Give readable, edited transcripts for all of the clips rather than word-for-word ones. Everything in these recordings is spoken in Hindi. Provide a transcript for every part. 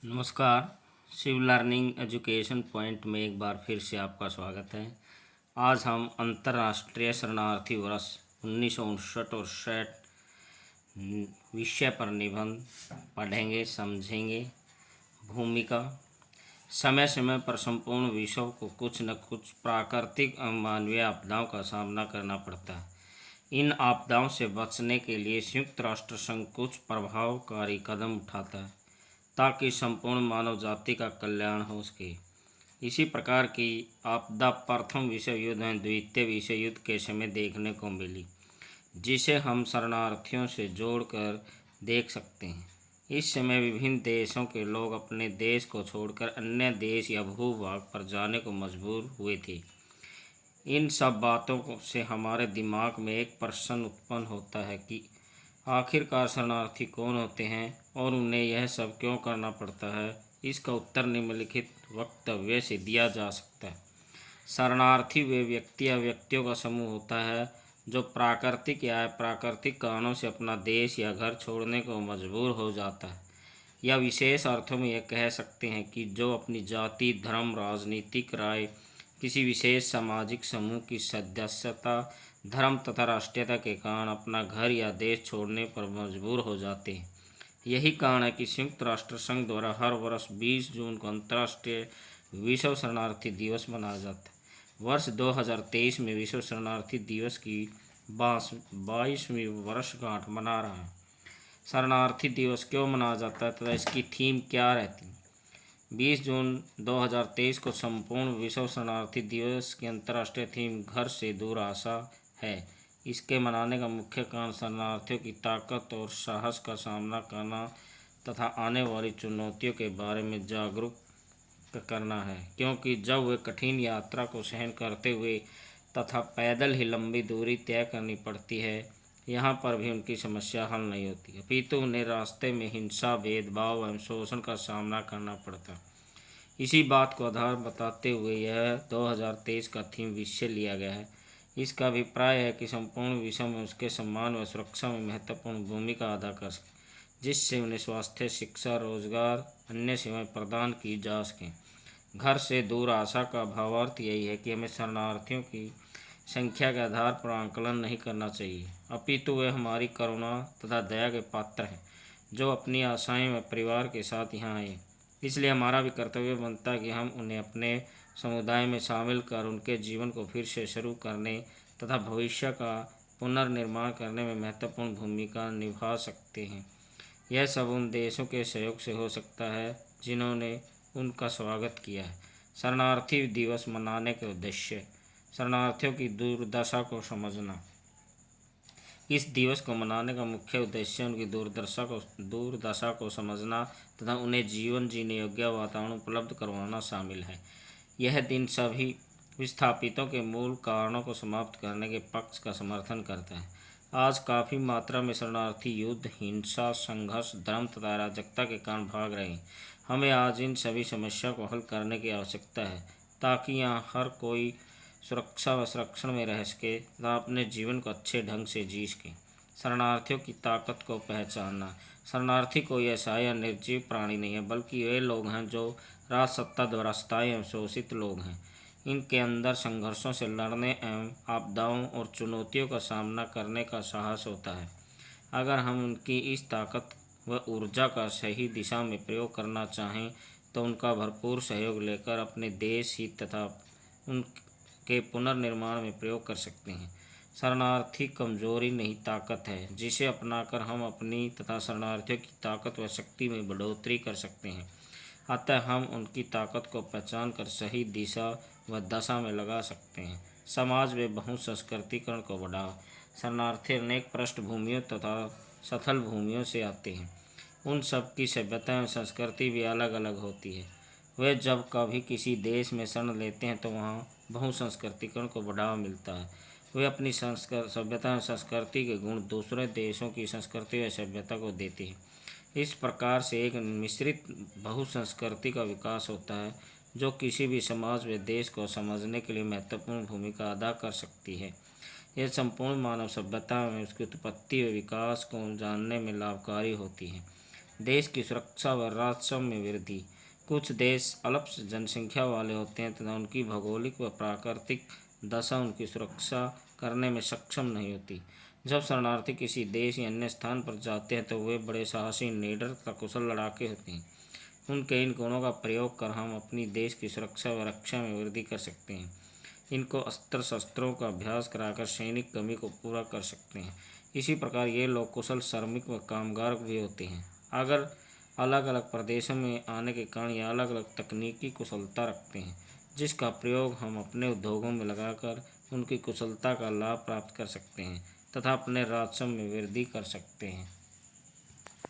नमस्कार। शिव लर्निंग एजुकेशन पॉइंट में एक बार फिर से आपका स्वागत है। आज हम अंतर्राष्ट्रीय शरणार्थी वर्ष 1959 और 60 विषय पर निबंध पढ़ेंगे, समझेंगे। भूमिका। समय समय पर संपूर्ण विश्व को कुछ न कुछ प्राकृतिक और मानवीय आपदाओं का सामना करना पड़ता है। इन आपदाओं से बचने के लिए संयुक्त राष्ट्र संघ कुछ प्रभावकारी कदम उठाता है ताकि संपूर्ण मानव जाति का कल्याण हो सके। इसी प्रकार की आपदा प्रथम विश्व युद्ध में द्वितीय विश्व युद्ध के समय देखने को मिली, जिसे हम शरणार्थियों से जोड़कर देख सकते हैं। इस समय विभिन्न देशों के लोग अपने देश को छोड़कर अन्य देश या भूभाग पर जाने को मजबूर हुए थे। इन सब बातों से हमारे दिमाग में एक प्रश्न उत्पन्न होता है कि आखिरकार शरणार्थी कौन होते हैं और उन्हें यह सब क्यों करना पड़ता है। इसका उत्तर निम्नलिखित वक्तव्य से दिया जा सकता है। शरणार्थी वे व्यक्ति या व्यक्तियों का समूह होता है जो प्राकृतिक या अप्राकृतिक कारणों से अपना देश या घर छोड़ने को मजबूर हो जाता है, या विशेष अर्थों में यह कह सकते हैं कि जो अपनी जाति, धर्म, राजनीतिक राय, किसी विशेष सामाजिक समूह की सदस्यता, धर्म तथा राष्ट्रीयता के कारण अपना घर या देश छोड़ने पर मजबूर हो जाते हैं। यही कारण है कि संयुक्त राष्ट्र संघ द्वारा हर वर्ष 20 जून को अंतर्राष्ट्रीय विश्व शरणार्थी दिवस मनाया जाता है। वर्ष 2023 में विश्व शरणार्थी दिवस की 22वीं वर्षगांठ मना रहा है। शरणार्थी दिवस क्यों मनाया जाता है तथा इसकी थीम क्या रहती है। 20 जून 2023 को संपूर्ण विश्व शरणार्थी दिवस की अंतर्राष्ट्रीय थीम घर से दूर आशा है। इसके मनाने का मुख्य कारण शरणार्थियों की ताकत और साहस का सामना करना तथा आने वाली चुनौतियों के बारे में जागरूक करना है, क्योंकि जब वे कठिन यात्रा को सहन करते हुए तथा पैदल ही लंबी दूरी तय करनी पड़ती है, यहाँ पर भी उनकी समस्या हल नहीं होती, अपितु उन्हें रास्ते में हिंसा, भेदभाव एवं शोषण का सामना करना पड़ता। इसी बात को आधार बताते हुए यह 2023 का थीम विषय लिया गया है। इसका अभिप्राय है कि संपूर्ण विश्व में उसके सम्मान व सुरक्षा में महत्वपूर्ण भूमिका अदा कर सके, जिससे उन्हें स्वास्थ्य, शिक्षा, रोजगार, अन्य सेवाएं प्रदान की जा सकें। घर से दूर आशा का भावार्थ यही है कि हमें शरणार्थियों की संख्या के आधार पर आंकलन नहीं करना चाहिए, अपितु वे हमारी करुणा तथा दया के पात्र हैं जो अपनी आशाएं व परिवार के साथ यहाँ आए। इसलिए हमारा भी कर्तव्य बनता है कि हम उन्हें अपने समुदाय में शामिल कर उनके जीवन को फिर से शुरू करने तथा भविष्य का पुनर्निर्माण करने में महत्वपूर्ण भूमिका निभा सकते हैं। यह सब उन देशों के सहयोग से हो सकता है जिन्होंने उनका स्वागत किया है। शरणार्थी दिवस मनाने के उद्देश्य। शरणार्थियों की दुर्दशा को समझना। इस दिवस को मनाने का मुख्य उद्देश्य उनकी दुर्दशा को समझना तथा उन्हें जीवन जीने योग्य वातावरण उपलब्ध करवाना शामिल है। यह दिन सभी विस्थापितों के मूल कारणों को समाप्त करने के पक्ष का समर्थन करता है। आज काफ़ी मात्रा में शरणार्थी युद्ध, हिंसा, संघर्ष, धर्म तथा अराजकता के कारण भाग रहे हैं। हमें आज इन सभी समस्याओं को हल करने की आवश्यकता है ताकि यहाँ हर कोई सुरक्षा व संरक्षण में रह सके तथा अपने जीवन को अच्छे ढंग से जी सके। शरणार्थियों की ताकत को पहचानना। शरणार्थी कोई ऐसा या निर्जीव प्राणी नहीं है, बल्कि वे लोग हैं जो राजसत्ता द्वारा स्थायी एवं शोषित लोग हैं। इनके अंदर संघर्षों से लड़ने एवं आपदाओं और चुनौतियों का सामना करने का साहस होता है। अगर हम उनकी इस ताकत व ऊर्जा का सही दिशा में प्रयोग करना चाहें तो उनका भरपूर सहयोग लेकर अपने देश हित तथा उनके पुनर्निर्माण में प्रयोग कर सकते हैं। शरणार्थी कमजोरी नहीं, ताकत है, जिसे अपनाकर हम अपनी तथा शरणार्थियों की ताकत व शक्ति में बढ़ोतरी कर सकते हैं। अतः हम उनकी ताकत को पहचान कर सही दिशा व दशा में लगा सकते हैं। समाज में बहुसंस्कृतिकरण को बढ़ावा। शरणार्थी अनेक पृष्ठभूमियों तथा सथल भूमियों से आते हैं। उन सब की सभ्यता एवं संस्कृति भी अलग अलग होती है। वे जब कभी किसी देश में शरण लेते हैं तो वहाँ बहुसंस्कृतिकरण को बढ़ावा मिलता है। वे अपनी सभ्यता एवं संस्कृति के गुण दूसरे देशों की संस्कृति व सभ्यता को देते हैं। इस प्रकार से एक मिश्रित बहुसंस्कृति का विकास होता है जो किसी भी समाज व देश को समझने के लिए महत्वपूर्ण भूमिका अदा कर सकती है। यह संपूर्ण मानव सभ्यता में उसकी उत्पत्ति व विकास को जानने में लाभकारी होती है। देश की सुरक्षा व राजस्व में वृद्धि। कुछ देश अल्प जनसंख्या वाले होते हैं तथा उनकी भौगोलिक व प्राकृतिक दशा उनकी सुरक्षा करने में सक्षम नहीं होती। जब शरणार्थी किसी देश या अन्य स्थान पर जाते हैं तो वे बड़े साहसी, निडर तथा कुशल लड़ाके होते हैं। उनके इन गुणों का प्रयोग कर हम अपनी देश की सुरक्षा व रक्षा में वृद्धि कर सकते हैं। इनको अस्त्र शस्त्रों का अभ्यास कराकर सैनिक कमी को पूरा कर सकते हैं। इसी प्रकार ये लोग कुशल श्रमिक व कामगार भी होते हैं। अगर अलग अलग प्रदेशों में आने के कारण ये अलग अलग तकनीकी कुशलता रखते हैं, जिसका प्रयोग हम अपने उद्योगों में लगाकर उनकी कुशलता का लाभ प्राप्त कर सकते हैं तथा अपने राजस्व में वृद्धि कर सकते हैं।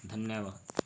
धन्यवाद।